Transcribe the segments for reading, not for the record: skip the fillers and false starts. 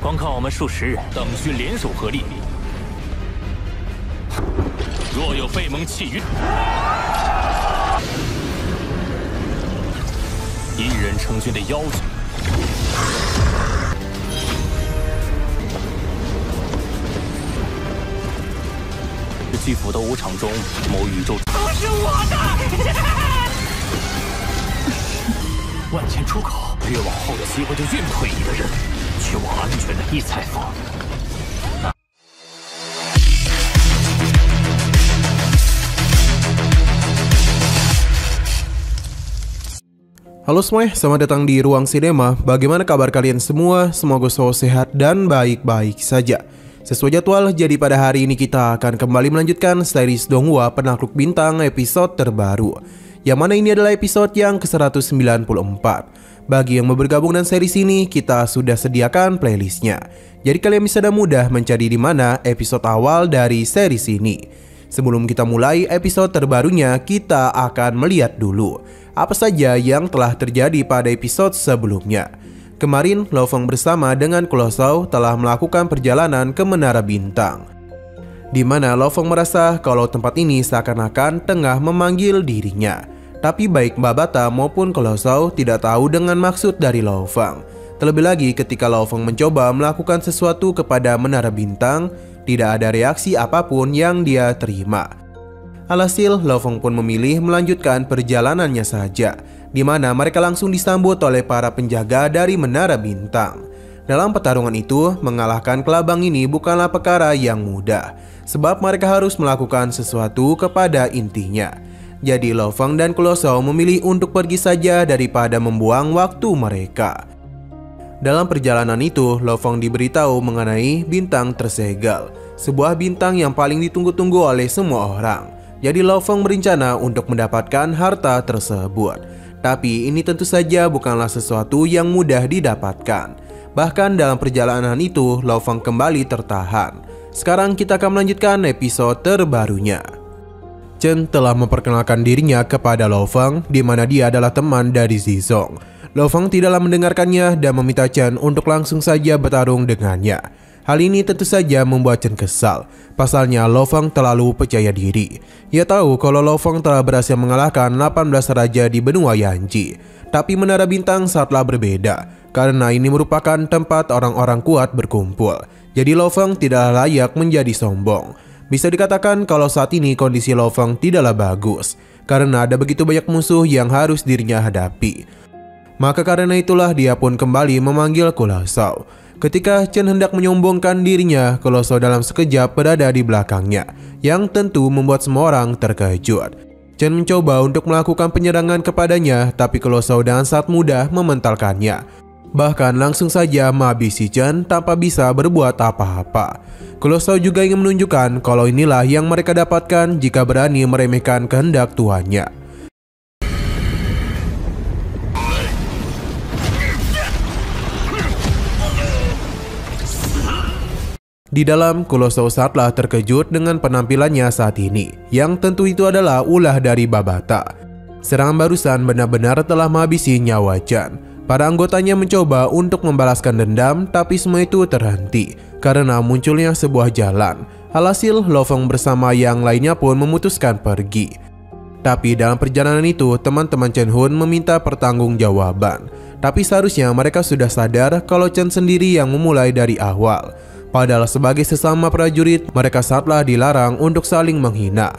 光靠我们数十人，等需联手合力。若有被蒙气晕，一人成军的妖精。巨斧的武场中，某宇宙都是我的。万千出口，越往后的机会就越退役的人，去往安全的异彩坊。Halo semuanya, selamat datang di Ruang Sinema. Bagaimana kabar kalian semua? Semoga selalu sehat dan baik-baik saja. Sesuai jadwal, jadi pada hari ini kita akan kembali melanjutkan series Donghua Penakluk Bintang episode terbaru, yang mana ini adalah episode yang ke-194. Bagi yang mau bergabung dengan series ini, kita sudah sediakan playlistnya. Jadi kalian bisa dengan mudah mencari di mana episode awal dari series ini. Sebelum kita mulai episode terbarunya, kita akan melihat dulu apa saja yang telah terjadi pada episode sebelumnya. Kemarin, Lo Feng bersama dengan Colossal telah melakukan perjalanan ke Menara Bintang, di mana Lo Feng merasa kalau tempat ini seakan-akan tengah memanggil dirinya. Tapi baik Babata maupun Colossal tidak tahu dengan maksud dari Lo Feng. Terlebih lagi ketika Lo Feng mencoba melakukan sesuatu kepada Menara Bintang, tidak ada reaksi apapun yang dia terima. Alhasil, Lo Feng pun memilih melanjutkan perjalanannya saja, di mana mereka langsung disambut oleh para penjaga dari Menara Bintang. Dalam pertarungan itu, mengalahkan kelabang ini bukanlah perkara yang mudah, sebab mereka harus melakukan sesuatu kepada intinya. Jadi Lo Feng dan Colossal memilih untuk pergi saja daripada membuang waktu mereka. Dalam perjalanan itu, Lo Feng diberitahu mengenai bintang tersegel, sebuah bintang yang paling ditunggu-tunggu oleh semua orang. Jadi Lo Feng berencana untuk mendapatkan harta tersebut. Tapi ini tentu saja bukanlah sesuatu yang mudah didapatkan. Bahkan dalam perjalanan itu, Lo Feng kembali tertahan. Sekarang kita akan melanjutkan episode terbarunya. Chen telah memperkenalkan dirinya kepada Lo Feng, di mana dia adalah teman dari Zizong. Lo Feng tidaklah mendengarkannya dan meminta Chen untuk langsung saja bertarung dengannya. Hal ini tentu saja membuat Chen kesal. Pasalnya Lo Feng terlalu percaya diri. Ia tahu kalau Lo Feng telah berhasil mengalahkan 18 raja di benua Yanji. Tapi Menara Bintang sangatlah berbeda, karena ini merupakan tempat orang-orang kuat berkumpul. Jadi Lo Feng tidaklah layak menjadi sombong. Bisa dikatakan kalau saat ini kondisi Lo Feng tidaklah bagus, karena ada begitu banyak musuh yang harus dirinya hadapi. Maka karena itulah dia pun kembali memanggil Colossal. Ketika Chen hendak menyombongkan dirinya, Colossal dalam sekejap berada di belakangnya, yang tentu membuat semua orang terkejut. Chen mencoba untuk melakukan penyerangan kepadanya, tapi Colossal dengan sangat mudah mementalkannya. Bahkan langsung saja menghabisi Chen tanpa bisa berbuat apa-apa. Colossal juga ingin menunjukkan kalau inilah yang mereka dapatkan jika berani meremehkan kehendak tuannya. Di dalam, Colossal sangatlah terkejut dengan penampilannya saat ini, yang tentu itu adalah ulah dari Babata. Serangan barusan benar-benar telah menghabisi nyawa Chen. Para anggotanya mencoba untuk membalaskan dendam, tapi semua itu terhenti karena munculnya sebuah jalan. Alhasil, Lo Feng bersama yang lainnya pun memutuskan pergi. Tapi dalam perjalanan itu, teman-teman Chen Hun meminta pertanggungjawaban. Tapi seharusnya mereka sudah sadar kalau Chen sendiri yang memulai dari awal. Padahal sebagai sesama prajurit, mereka sangatlah dilarang untuk saling menghina.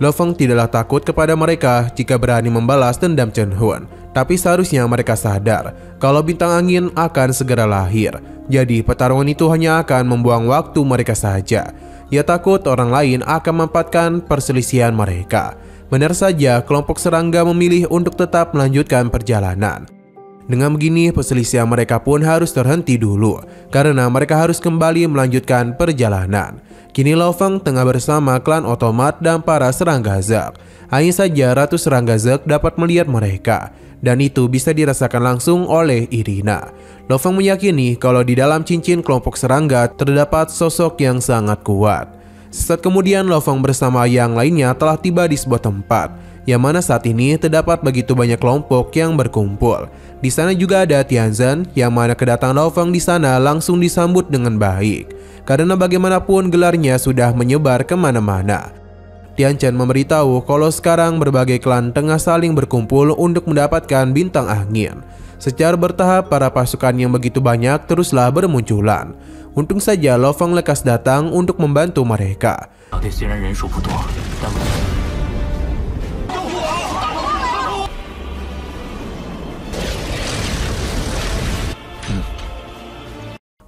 Lo Feng tidaklah takut kepada mereka jika berani membalas dendam Chen Hun. Tapi seharusnya mereka sadar kalau bintang angin akan segera lahir. Jadi pertarungan itu hanya akan membuang waktu mereka saja. Ia takut orang lain akan memanfaatkan perselisihan mereka. Benar saja kelompok serangga memilih untuk tetap melanjutkan perjalanan. Dengan begini, perselisihan mereka pun harus terhenti dulu, karena mereka harus kembali melanjutkan perjalanan. Kini Lo Feng tengah bersama klan otomat dan para serangga Zek. Hanya saja Ratu Serangga Zek dapat melihat mereka, dan itu bisa dirasakan langsung oleh Irina. Lo Feng meyakini kalau di dalam cincin kelompok serangga terdapat sosok yang sangat kuat. Sesaat kemudian Lo Feng bersama yang lainnya telah tiba di sebuah tempat, yang mana saat ini terdapat begitu banyak kelompok yang berkumpul. Di sana juga ada Tianzhen, yang mana kedatangan Lao Feng di sana langsung disambut dengan baik, karena bagaimanapun gelarnya sudah menyebar kemana-mana. Tianzhen memberitahu kalau sekarang berbagai klan tengah saling berkumpul untuk mendapatkan bintang angin. Secara bertahap, para pasukan yang begitu banyak teruslah bermunculan. Untung saja Lao Feng lekas datang untuk membantu mereka.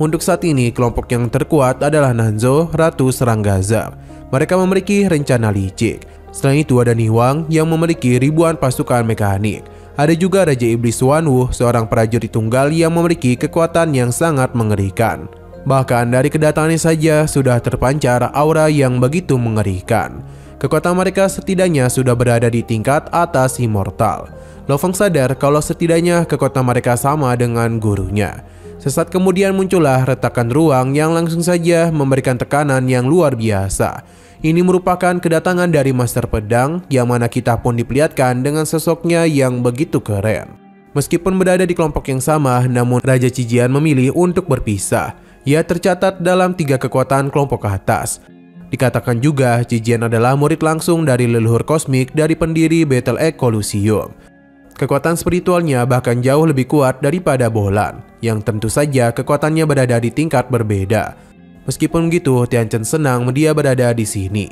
Untuk saat ini, kelompok yang terkuat adalah Nanzhou, Ratu Serang Gaza. Mereka memiliki rencana licik. Selain itu ada Niwang yang memiliki ribuan pasukan mekanik. Ada juga Raja Iblis Wanwu, seorang prajurit tunggal yang memiliki kekuatan yang sangat mengerikan. Bahkan dari kedatangannya saja sudah terpancar aura yang begitu mengerikan. Kekuatan mereka setidaknya sudah berada di tingkat atas immortal. Lao Feng sadar kalau setidaknya kekuatan mereka sama dengan gurunya. Sesaat kemudian muncullah retakan ruang yang langsung saja memberikan tekanan yang luar biasa. Ini merupakan kedatangan dari Master Pedang, yang mana kita pun diperlihatkan dengan sosoknya yang begitu keren. Meskipun berada di kelompok yang sama, namun Raja Qijian memilih untuk berpisah. Ia tercatat dalam 3 kekuatan kelompok atas. Dikatakan juga Qijian adalah murid langsung dari leluhur kosmik dari pendiri Battle Egg Colosseum. Kekuatan spiritualnya bahkan jauh lebih kuat daripada Bolan, yang tentu saja kekuatannya berada di tingkat berbeda. Meskipun begitu, Tianzhen senang dia berada di sini.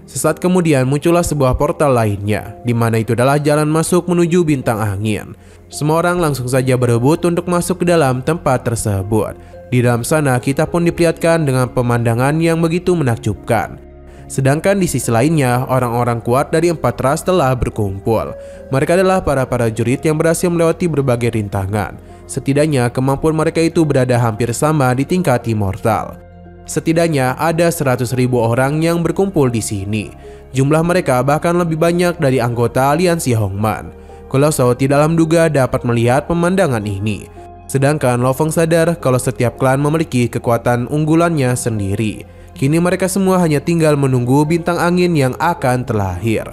Sesaat kemudian muncullah sebuah portal lainnya, di mana itu adalah jalan masuk menuju bintang angin. Semua orang langsung saja berebut untuk masuk ke dalam tempat tersebut. Di dalam sana kita pun diperlihatkan dengan pemandangan yang begitu menakjubkan. Sedangkan di sisi lainnya, orang-orang kuat dari 4 ras telah berkumpul. Mereka adalah para prajurit yang berhasil melewati berbagai rintangan. Setidaknya kemampuan mereka itu berada hampir sama di tingkat immortal. Setidaknya ada 100.000 orang yang berkumpul di sini. Jumlah mereka bahkan lebih banyak dari anggota aliansi Hongman. Kalau Shao tidak menduga dapat melihat pemandangan ini. Sedangkan Lao Feng sadar kalau setiap klan memiliki kekuatan unggulannya sendiri. Kini mereka semua hanya tinggal menunggu bintang angin yang akan terlahir.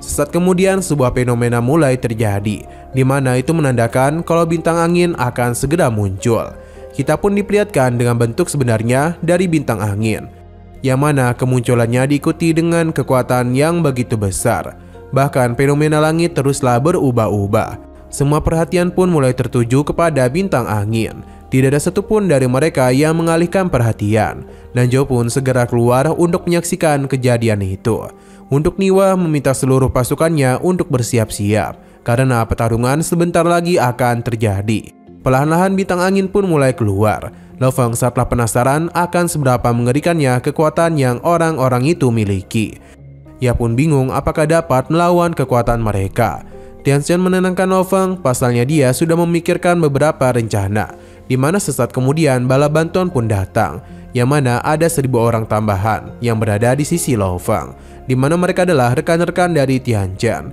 Sesaat kemudian sebuah fenomena mulai terjadi, di mana itu menandakan kalau bintang angin akan segera muncul. Kita pun diperlihatkan dengan bentuk sebenarnya dari bintang angin, yang mana kemunculannya diikuti dengan kekuatan yang begitu besar. Bahkan fenomena langit teruslah berubah-ubah. Semua perhatian pun mulai tertuju kepada bintang angin. Tidak ada satupun dari mereka yang mengalihkan perhatian. Nanzhou pun segera keluar untuk menyaksikan kejadian itu. Untuk Niwa meminta seluruh pasukannya untuk bersiap-siap, karena pertarungan sebentar lagi akan terjadi. Perlahan-lahan bintang angin pun mulai keluar. Lao Feng setelah penasaran akan seberapa mengerikannya kekuatan yang orang-orang itu miliki. Ia pun bingung apakah dapat melawan kekuatan mereka. Tianzhen menenangkan Lao Feng, pasalnya dia sudah memikirkan beberapa rencana. Di mana sesaat kemudian bala bantuan pun datang, yang mana ada 1.000 orang tambahan yang berada di sisi Lao Feng, di mana mereka adalah rekan-rekan dari Tianzhen.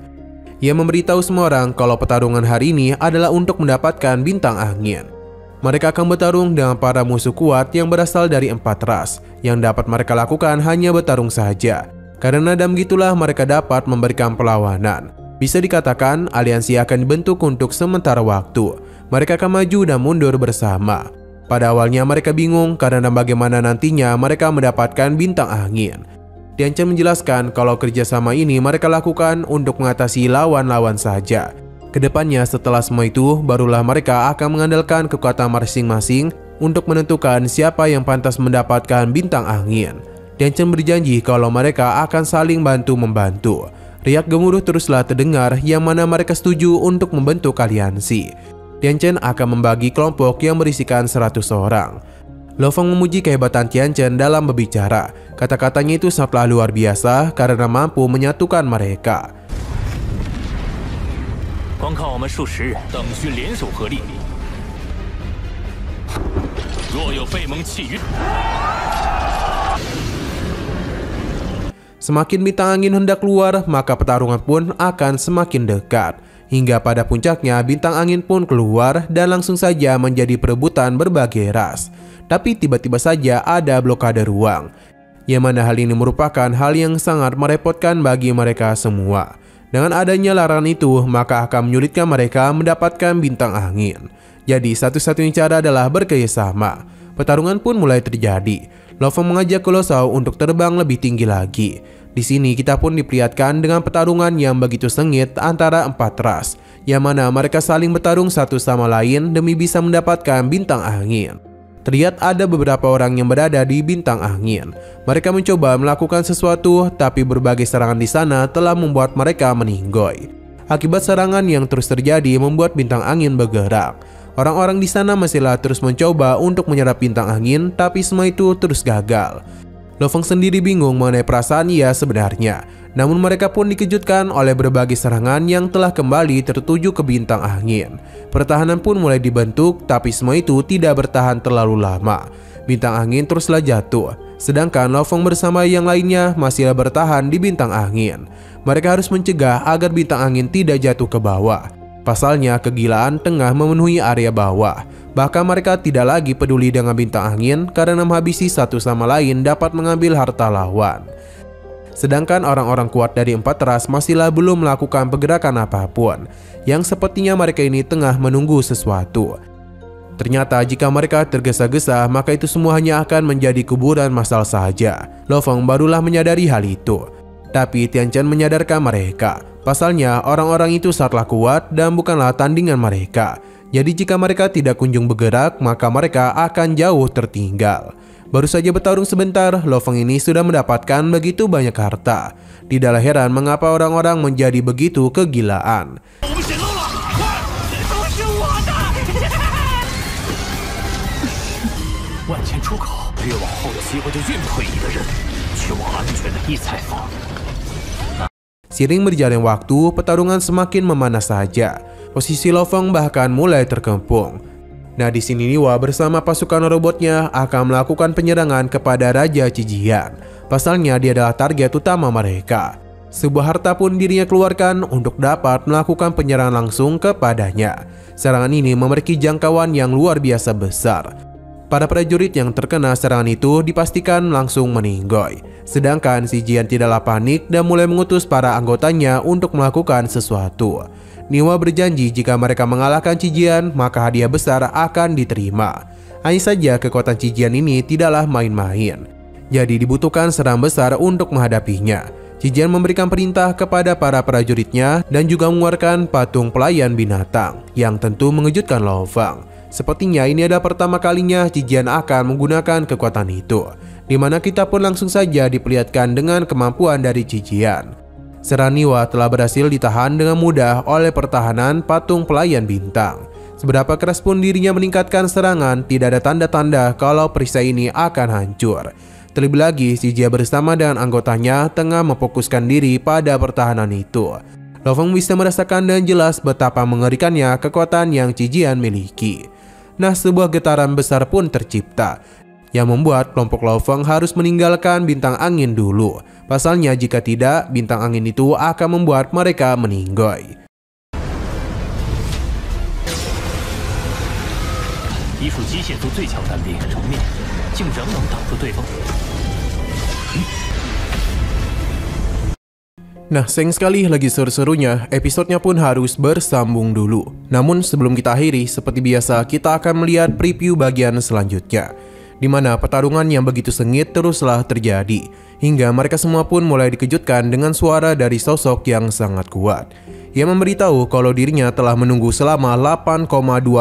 Ia memberitahu semua orang kalau pertarungan hari ini adalah untuk mendapatkan bintang angin. Mereka akan bertarung dengan para musuh kuat yang berasal dari 4 ras. Yang dapat mereka lakukan hanya bertarung saja. Karena dan begitulah mereka dapat memberikan perlawanan. Bisa dikatakan aliansi akan dibentuk untuk sementara waktu. Mereka akan maju dan mundur bersama. Pada awalnya mereka bingung karena bagaimana nantinya mereka mendapatkan bintang angin. Tianzhen menjelaskan kalau kerjasama ini mereka lakukan untuk mengatasi lawan-lawan saja. Kedepannya setelah semua itu, barulah mereka akan mengandalkan kekuatan masing-masing untuk menentukan siapa yang pantas mendapatkan bintang angin. Tianzhen berjanji kalau mereka akan saling bantu-membantu. Riak gemuruh teruslah terdengar yang mana mereka setuju untuk membentuk aliansi. Tianzhen akan membagi kelompok yang berisikan 100 orang. Lao Feng memuji kehebatan Tianzhen dalam berbicara. Kata-katanya itu sangatlah luar biasa karena mampu menyatukan mereka. Semakin bintang angin hendak keluar, maka pertarungan pun akan semakin dekat. Hingga pada puncaknya bintang angin pun keluar dan langsung saja menjadi perebutan berbagai ras. Tapi tiba-tiba saja ada blokade ruang, yang mana hal ini merupakan hal yang sangat merepotkan bagi mereka semua. Dengan adanya larangan itu, maka akan menyulitkan mereka mendapatkan bintang angin. Jadi satu-satunya cara adalah bekerjasama. Pertarungan pun mulai terjadi. Lo Feng mengajak Lo Shao untuk terbang lebih tinggi lagi. Di sini kita pun diperlihatkan dengan pertarungan yang begitu sengit antara 4 ras, yang mana mereka saling bertarung satu sama lain demi bisa mendapatkan bintang angin. Terlihat ada beberapa orang yang berada di bintang angin. Mereka mencoba melakukan sesuatu, tapi berbagai serangan di sana telah membuat mereka meninggoy. Akibat serangan yang terus terjadi membuat bintang angin bergerak. Orang-orang di sana masihlah terus mencoba untuk menyerap bintang angin, tapi semua itu terus gagal. Lo Feng sendiri bingung mengenai perasaan ia sebenarnya. Namun mereka pun dikejutkan oleh berbagai serangan yang telah kembali tertuju ke bintang angin. Pertahanan pun mulai dibentuk, tapi semua itu tidak bertahan terlalu lama. Bintang angin teruslah jatuh, sedangkan Lo Feng bersama yang lainnya masihlah bertahan di bintang angin. Mereka harus mencegah agar bintang angin tidak jatuh ke bawah. Pasalnya kegilaan tengah memenuhi area bawah. Bahkan mereka tidak lagi peduli dengan bintang angin karena menghabisi satu sama lain dapat mengambil harta lawan. Sedangkan orang-orang kuat dari 4 ras masihlah belum melakukan pergerakan apapun, yang sepertinya mereka ini tengah menunggu sesuatu. Ternyata jika mereka tergesa-gesa, maka itu semua hanya akan menjadi kuburan massal saja. Lo Feng barulah menyadari hal itu. Tapi Tian Chen menyadarkan mereka. Pasalnya orang-orang itu sangatlah kuat dan bukanlah tandingan mereka. Jadi jika mereka tidak kunjung bergerak, maka mereka akan jauh tertinggal. Baru saja bertarung sebentar, Lo Feng ini sudah mendapatkan begitu banyak harta. Tidaklah heran mengapa orang-orang menjadi begitu kegilaan. Seiring berjalannya waktu, pertarungan semakin memanas saja. Posisi Lo Feng bahkan mulai terkepung. Nah, di sini Niwa bersama pasukan robotnya akan melakukan penyerangan kepada Raja Cijian. Pasalnya dia adalah target utama mereka. Sebuah harta pun dirinya keluarkan untuk dapat melakukan penyerangan langsung kepadanya. Serangan ini memiliki jangkauan yang luar biasa besar. Para prajurit yang terkena serangan itu dipastikan langsung meninggoy. Sedangkan si Jian tidaklah panik dan mulai mengutus para anggotanya untuk melakukan sesuatu. Niwa berjanji jika mereka mengalahkan Cijian, maka hadiah besar akan diterima. Hanya saja kekuatan Cijian ini tidaklah main-main. Jadi dibutuhkan serangan besar untuk menghadapinya. Cijian memberikan perintah kepada para prajuritnya dan juga mengeluarkan patung pelayan binatang, yang tentu mengejutkan Lo Feng. Sepertinya ini adalah pertama kalinya Cijian akan menggunakan kekuatan itu, di mana kita pun langsung saja diperlihatkan dengan kemampuan dari Cijian. Serangan Niwa telah berhasil ditahan dengan mudah oleh pertahanan patung pelayan bintang. Seberapa keras pun dirinya meningkatkan serangan, tidak ada tanda-tanda kalau perisai ini akan hancur. Terlebih lagi, si Jia bersama dengan anggotanya tengah memfokuskan diri pada pertahanan itu. Lo Feng bisa merasakan dengan jelas betapa mengerikannya kekuatan yang Cijian miliki. Nah, sebuah getaran besar pun tercipta, yang membuat kelompok Lo Feng harus meninggalkan bintang angin dulu. Pasalnya jika tidak, bintang angin itu akan membuat mereka meninggoy. Nah, sayang sekali lagi seru-serunya, episodenya pun harus bersambung dulu. Namun sebelum kita akhiri, seperti biasa kita akan melihat preview bagian selanjutnya, di mana pertarungan yang begitu sengit teruslah terjadi, hingga mereka semua pun mulai dikejutkan dengan suara dari sosok yang sangat kuat. Ia memberitahu kalau dirinya telah menunggu selama 8,2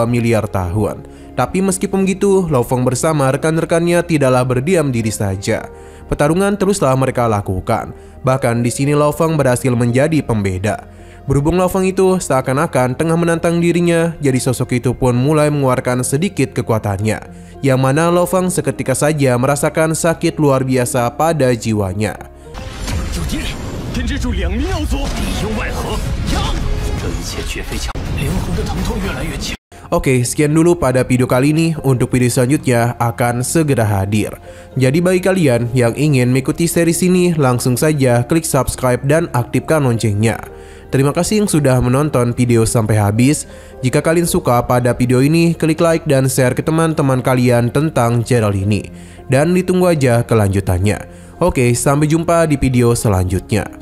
miliar tahun. Tapi meskipun begitu, Lo Feng bersama rekan-rekannya tidaklah berdiam diri saja. Pertarungan teruslah mereka lakukan. Bahkan di sini Lo Feng berhasil menjadi pembeda. Berhubung Lo Feng itu seakan-akan tengah menantang dirinya, jadi sosok itu pun mulai mengeluarkan sedikit kekuatannya, yang mana Lo Feng seketika saja merasakan sakit luar biasa pada jiwanya. Oke, sekian dulu pada video kali ini. Untuk video selanjutnya akan segera hadir. Jadi bagi kalian yang ingin mengikuti series ini, langsung saja klik subscribe dan aktifkan loncengnya. Terima kasih yang sudah menonton video sampai habis. Jika kalian suka pada video ini, klik like dan share ke teman-teman kalian tentang channel ini. Dan ditunggu aja kelanjutannya. Oke, sampai jumpa di video selanjutnya.